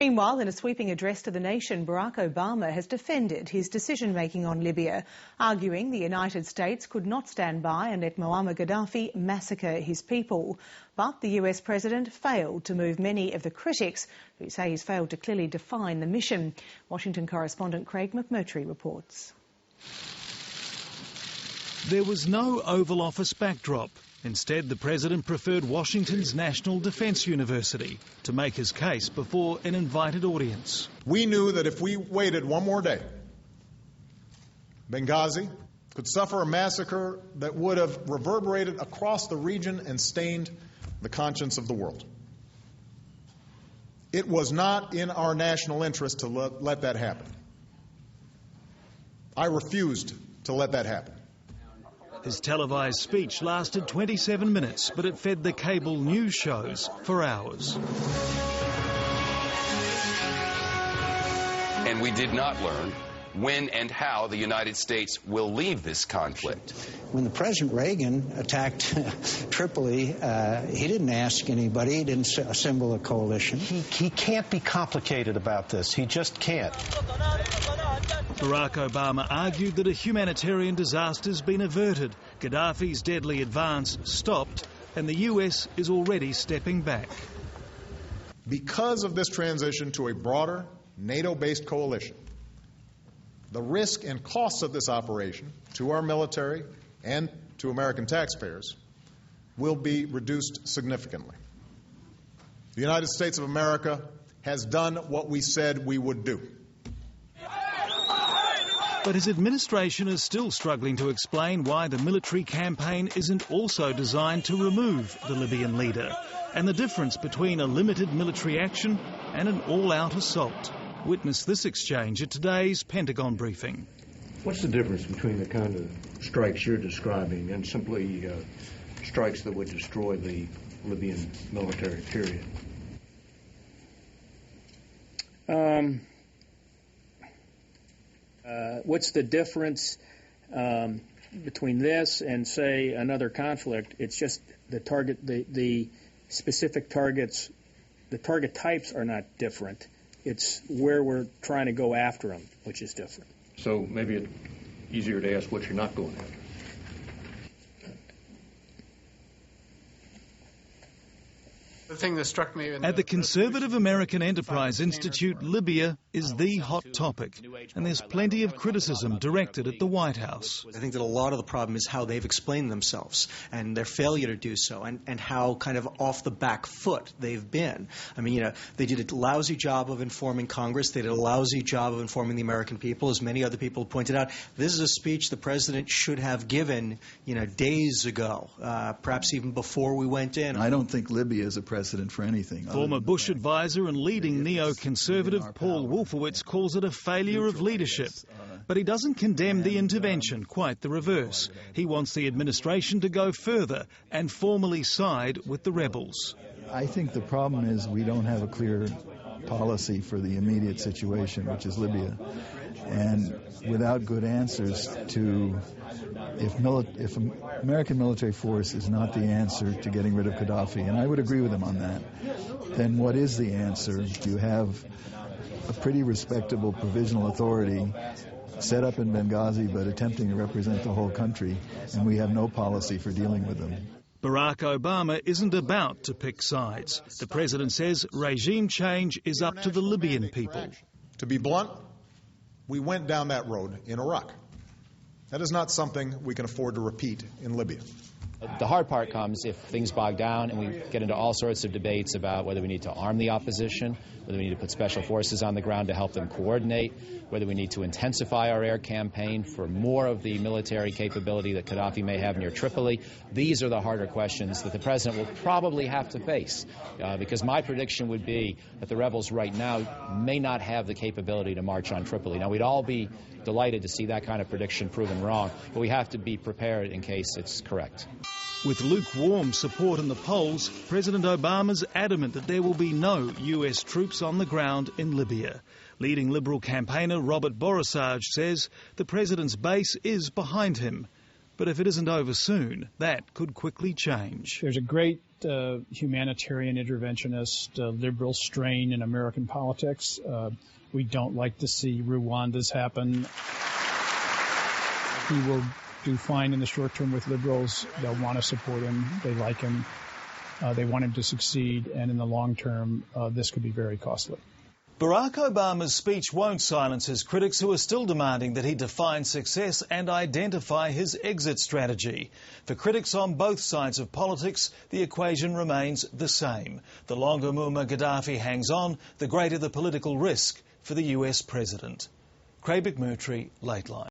Meanwhile, in a sweeping address to the nation, Barack Obama has defended his decision-making on Libya, arguing the United States could not stand by and let Moamar Gaddafi massacre his people. But the US president failed to move many of the critics who say he's failed to clearly define the mission. Washington correspondent Craig McMurtry reports. There was no Oval Office backdrop. Instead, the president preferred Washington's National Defense University to make his case before an invited audience. We knew that if we waited one more day, Benghazi could suffer a massacre that would have reverberated across the region and stained the conscience of the world. It was not in our national interest to let that happen. I refused to let that happen. His televised speech lasted 27 minutes, but it fed the cable news shows for hours. And we did not learn when and how the United States will leave this conflict. When the President Reagan attacked Tripoli, he didn't ask anybody, he didn't assemble a coalition. He can't be complicated about this. He just can't. Barack Obama argued that a humanitarian disaster has been averted, Gaddafi's deadly advance stopped, and the US is already stepping back. Because of this transition to a broader NATO-based coalition, the risk and costs of this operation to our military and to American taxpayers will be reduced significantly. The United States of America has done what we said we would do. But his administration is still struggling to explain why the military campaign isn't also designed to remove the Libyan leader, and the difference between a limited military action and an all-out assault. Witness this exchange at today's Pentagon briefing. What's the difference between the kind of strikes you're describing and simply strikes that would destroy the Libyan military, period? What's the difference between this and, say, another conflict? It's just the target, the specific targets, the target types are not different. It's where we're trying to go after them, which is different. So maybe it's easier to ask what you're not going after. The thing that struck me at the Conservative American Enterprise Institute, Libya is the hot topic, and there's plenty of criticism directed at the White House. I think that a lot of the problem is how they've explained themselves and their failure to do so, and how kind of off the back foot they've been. I mean, they did a lousy job of informing Congress. They did a lousy job of informing the American people, as many other people pointed out. This is a speech the president should have given, days ago, perhaps even before we went in. I don't think Libya is a precedent for anything. Former Bush advisor and leading neoconservative Paul Wolfowitz calls it a failure of leadership. But he doesn't condemn the intervention, quite the reverse. He wants the administration to go further and formally side with the rebels. I think the problem is we don't have a clear policy for the immediate situation, which is Libya. And without good answers to if American military force is not the answer to getting rid of Gaddafi, and I would agree with him on that, then what is the answer? You have a pretty respectable provisional authority set up in Benghazi but attempting to represent the whole country, and we have no policy for dealing with them. Barack Obama isn't about to pick sides. The president says regime change is up to the Libyan people. To be blunt, we went down that road in Iraq. That is not something we can afford to repeat in Libya. The hard part comes if things bog down and we get into all sorts of debates about whether we need to arm the opposition, whether we need to put special forces on the ground to help them coordinate, whether we need to intensify our air campaign for more of the military capability that Gaddafi may have near Tripoli. These are the harder questions that the president will probably have to face, because my prediction would be that the rebels right now may not have the capability to march on Tripoli. Now, we'd all be delighted to see that kind of prediction proven wrong, but we have to be prepared in case it's correct. With lukewarm support in the polls, President Obama's adamant that there will be no US troops on the ground in Libya. Leading Liberal campaigner Robert Borisage says the president's base is behind him. But if it isn't over soon, that could quickly change. There's a great humanitarian interventionist liberal strain in American politics. We don't like to see Rwandas happen. He will do fine in the short term with liberals. They'll want to support him. They like him. They want him to succeed. And in the long term, this could be very costly. Barack Obama's speech won't silence his critics, who are still demanding that he define success and identify his exit strategy. For critics on both sides of politics, the equation remains the same. The longer Moamar Gaddafi hangs on, the greater the political risk for the US president. Craig McMurtry, Lateline.